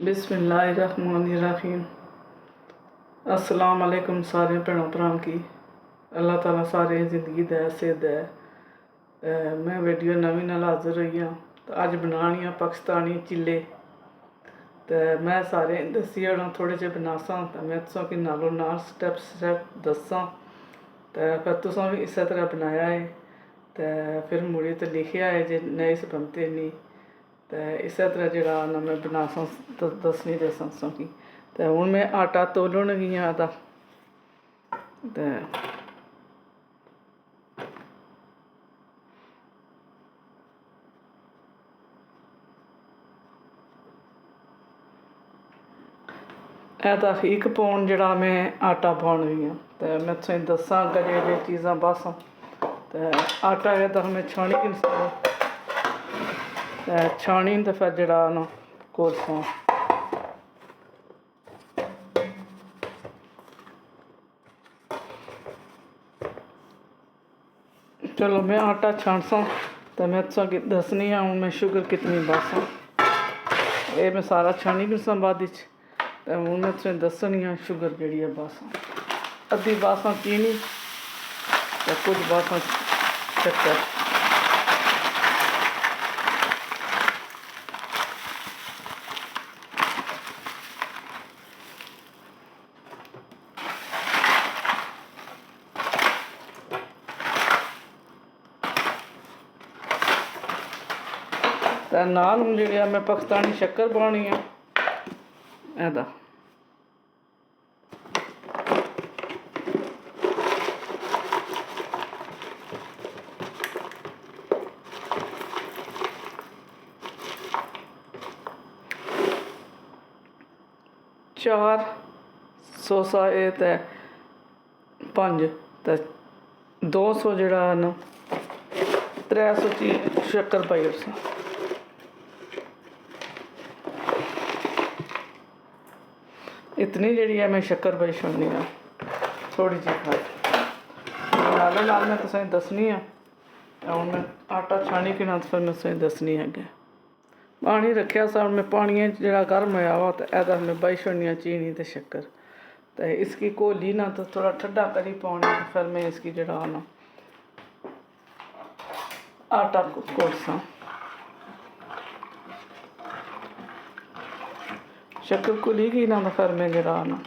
बिस्मिल्लाहिर्रहमानिर्रहीम। अस्सलाम वालेकुम सारे भैनों भरावां की। अल्लाह ताला सारे जिंदगी दै सेहत दै। मैं वीडियो नवीं नाल हाज़र होई हाँ। तो अज बनानी आ पाकिस्तानी चिल्ले। तो मैं सारे दस्सी ओड़ां थोड़े जे बनासां तो मैं तुसां कि नालों नाल स्टैप दस्सां। तो फिर तुसां भी इस तरह बनाया है तो फिर मुड़ी तो लिखिया है जे नए से बनते नहीं। तो इस तरह जरा ना मैं बनासां दसनी देसां की। तो हुण मैं आटा तोलन लगी आं आदा। तो एह्दा 1 पौंड जरा मैं आटा पाउण लगी आं। तो मैं तुसेंगी दस्सां अग्गें जे चीज़ां पासां। तो आटा एह्दा मैं छानी गिनसां। तो छानी तो फिर जरा ना कोरसां। चलो मैं आटा छानसां तो मैं तुसेंगी दस्सनी आं हुण मैं शुगर कितनी पासां। ये मैं सारा छानी गिनसां बाद विच। तो हुण मैं तुसेंगी दस्सनी आं शुगर जिहड़ी ऐ पासां। अद्धी पासां चीनी तो कुछ पासां शक्कर। तो नाल हुण जिहड़ी मैं पाकिस्तानी शक्कर पानी है एह्दा। चार 100 ए ते 5 ते 200 जरा ना 300 शक्कर पाई ओड़सां। इतनी जी है मैं शक्कर पाई छोड़नी है थोड़ी जी खाई। नाल नाल मैं तुसेंगी दस्सनी आं। हुण मैं आटा छानी के फिर मैं तुसेंगी दस्सनी अग्गें। पानी रखेआ सा मैं पानी जरा गर्म होया हुआ तो एह्दा मैं पाई छोड़नी आं चीनी ते शक्कर। तो इसकी घोली ना तो थोड़ा ठंडा करी पानी तो फिर मैं इसकी जरा ना आटा घोलसां। शक्कर घुली गई ना तो फिर मैं जरा ना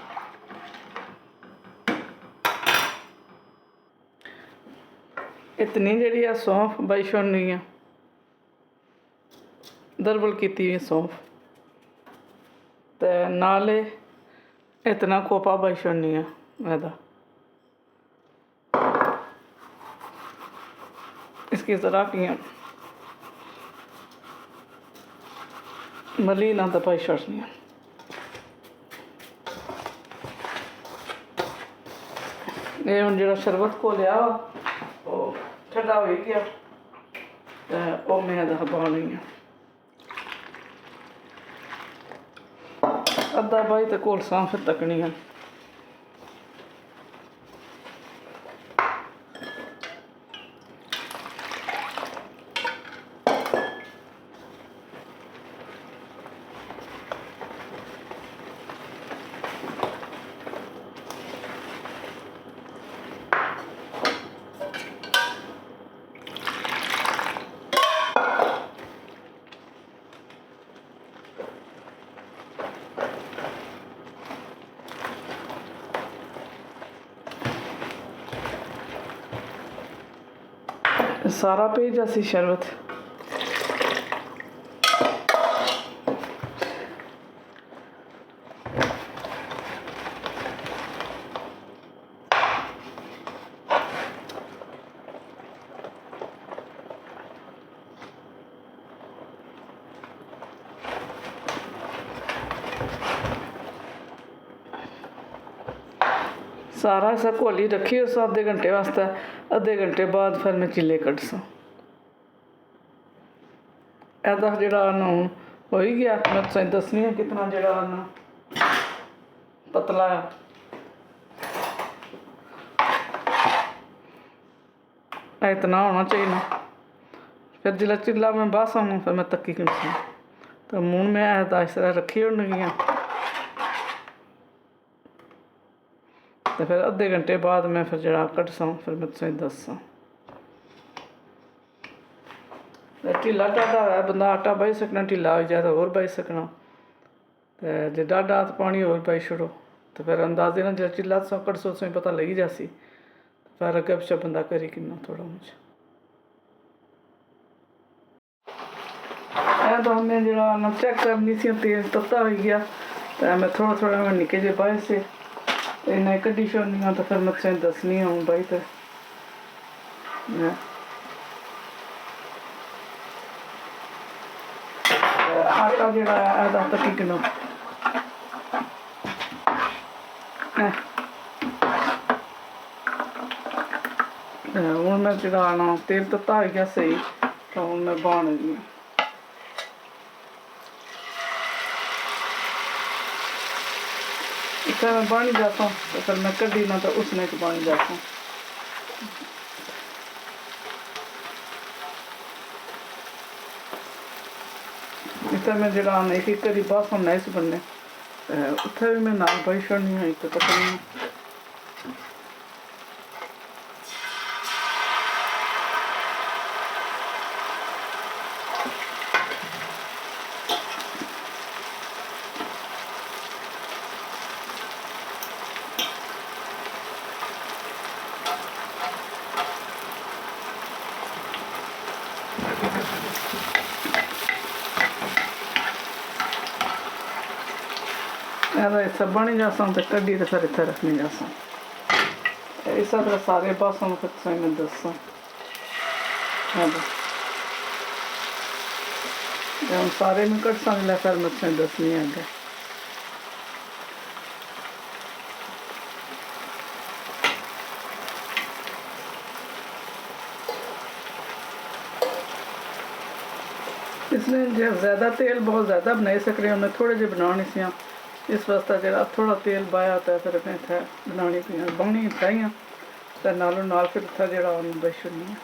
इतनी जी है सौंफ पाई छोड़नी है। दरबल की हुई सौंफ। तो नाले इतना खोपा पाई छोड़नी है एह्दा। इसकी जरा कियां मली ना तो पाई छोड़नी है। ये हुण जो शरबत घोलिया वो ठंडा हो गया तो वो मैं एह्दा पानी है। अद्धा पाई तो घोलसां फिर तकनी है। सारा पे जासी शरबत। सारा ऐसा घोली रखी उस आधे घंटे वास्ते। अद्धे घंटे बाद फिर मैं चिल्ले कड्डसां। एह्दा जरा ना हुण हो ही गया। मैं तुसेंगी दस्सनी आं कितना जरा ना पतला इतना होना चाहिए ना। फिर जिसलै चिल्ला मैं बाहसां फिर मैं तक्की खिंचसां। तो तो हूँ मैं इस तरह रखी होनी तो फिर अद्धे घंटे बाद मैं फिर जरा कटसा फिर मैं तुसें दस्सां। ढिल्ला ढाडा होऐ बंदा आटा बाही सकना, ढिल्ला हो जाए तो होर बाही सकना, तो जे ढाडा तो पानी होर पाई छोड़ो। तो फिर अंदाजे नाल जो चिल्ला तुसें कटसो तुसें पता लगी जासी, फिर अग्गें पिच्छें बंदा करी किन्ना थोड़ा मुझ तो मैं जरा ना चेक करनी सी तेल तत्ता हो गया, तो मैं थोड़ा थोड़ा मैं निक्के जे बाहे से इन्हें कड्डी छोड़नी तो फिर मैं तुसें दस्सनी हूँ भाई। तो आटा जेह्ड़ा ऐ एह्दा तक्की किलो हूँ मैं जेह्ड़ा ना तेल तत्ता हो गया सही, तो हूँ मैं बाह्न लगी इत्थै मैं बाह्नी जाता तो फिर मैं कड्डी ना तो उसने च बाह्नी जाता। इत्थै मैं जेह्ड़ा एक एक करी बासन नाइस बनने उत्थै भी मैं नाल बाही छोड़नी आं इक तकरीबन। हिस्सा बनी जासा तो कड्डी तो फिर इत्थै रखनी जासा। इस तरह सारे बासन फिर तुसें मैं दस्सां। हम सारे में कटसा जिसलै फिर मैं तुसें दस्सनी अग्गें। इसमें जो ज़्यादा तेल बहुत ज़्यादा बनाई सकने उन्हें थोड़े जे बनाने सी, इस वास्ते जो थोड़ा तेल पाया तो फिर मैं इत्थै बनानी पियां बाहनी चाहिए तो नालों नाल फिर इत्थै जेह्ड़ा बही छोड़नी है।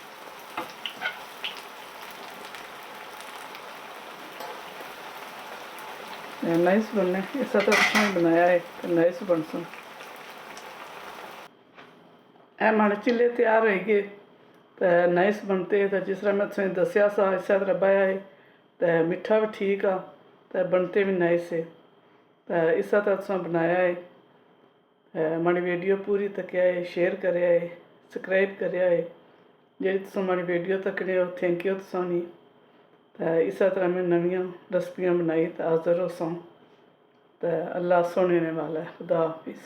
नाइस बनने इस तरह तुसें बनाया है तो नाइस बनसन। हमारे चिल्ले तैयार हो गए तो नाइस बनते तो जिस तरह मैं तुसें दस्सेआ सा इस तरह बाया है तो मिठा भी ठीक आ तो बनते भी नाइस है। तो इस तरह तुसें बनाया है। हमारी वीडियो पूरी तक्या है, शेयर करेआ है, सब्सक्राइब करेआ है। जेह्ड़ी तुसें हमारी वीडियो तक्कने हो थैंक यू तुसां। तो इस तरह मैं नवियां रेसिपियां बनाई तो हाज़र होसां। तो अल्लाह सुनने वाला है। खुदा हाफिज़।